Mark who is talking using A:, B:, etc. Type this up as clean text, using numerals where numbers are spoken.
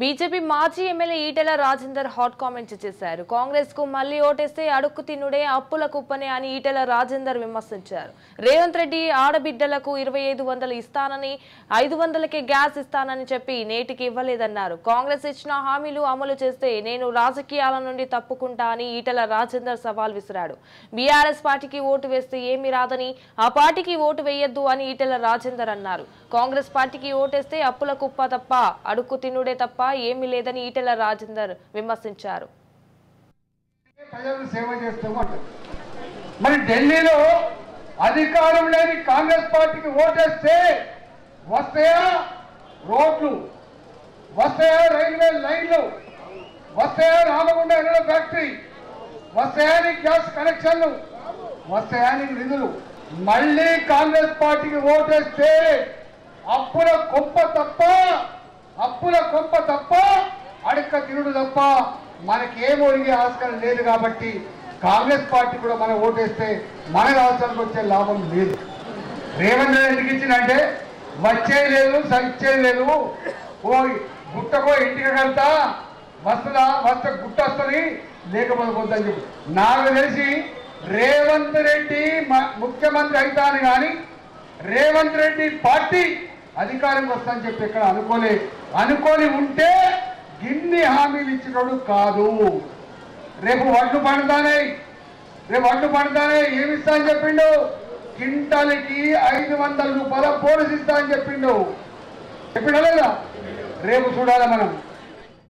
A: BJP మాజీ MLA Etela Rajender hot comments చేశారు. కాంగ్రెస్ కు మళ్లీ ఓటేస్తే అడుక్కు తినుడే అప్పుల కుప్పనే అని ఈటెల రాజేందర్ విమర్శించారు. రేవంత్ రెడ్డి ఆడబిడ్డలకు 2500 ఇస్తానని 500కే గ్యాస్ ఇస్తానని చెప్పి నేటికి ఇవ్వలేదన్నారు. కాంగ్రెస్ ఇచ్చిన హామీలు అమలు చేస్తే నేను రాజకీయాల నుండి తప్పుకుంటా అని ఈటెల రాజేందర్ సవాల్ విసిరాడు. బీఆర్ఎస్ పార్టీకి ఓటు వేస్తే ఏమీ రాదని ఆ పార్టీకి ఓటు వేయొద్దు అని ఈటెల రాజేందర్ అన్నారు. కాంగ్రెస్ పార్టీకి ఓటేస్తే అప్పుల కుప్ప తప్ప అడుక్కు తినుడే తప్ప ఏమీ లేదని ఈటెల రాజేందర్ విమర్శించారు.
B: ప్రజలకు సేవ చేస్తామంటారు. మరి ఢిల్లీలో అధికారం లేని కాంగ్రెస్ పార్టీకి ఓటేస్తే వస్తాయా రోడ్లు, వస్తాయా రైల్వే లైన్లు, వస్తాయా రామగుండ ఎన్నెల ఫ్యాక్టరీ, వస్తాయా గ్యాస్ కనెక్షన్లు, వస్తాయా నిధులు? మళ్ళీ కాంగ్రెస్ పార్టీకి ఓటేస్తే అప్పుల కొంప తప్ప అడక్క తిరుడు తప్ప మనకేమో ఒరిగే ఆస్కారం లేదు. కాబట్టి కాంగ్రెస్ పార్టీ కూడా మనం ఓటేస్తే మన రాష్ట్రానికి వచ్చే లాభం లేదు. రేవంత్ రెడ్డి ఎందుకు ఇచ్చిందంటే వచ్చేది లేదు, సచ్చేది లేదు. ఓ గుట్టకో ఇంటికి కడతా వస్తుందా, వస్తే గుట్ట వస్తుంది, లేకపోతే వద్దని చెప్పి. నాకు తెలిసి రేవంత్ రెడ్డి ముఖ్యమంత్రి అవుతాను కానీ రేవంత్ రెడ్డి పార్టీ అధికారంకి వస్తుందని చెప్పి ఇక్కడ అనుకోని ఉంటే గిన్ని హామీలు ఇచ్చినోడు కాదు. రేపు వడ్లు పండుతానే ఏమిస్తా అని చెప్పిండు? క్వింటాల్కి 500 రూపాయల బోనస్ ఇస్తా అని చెప్పిండు లేదా? రేపు చూడాలి మనం.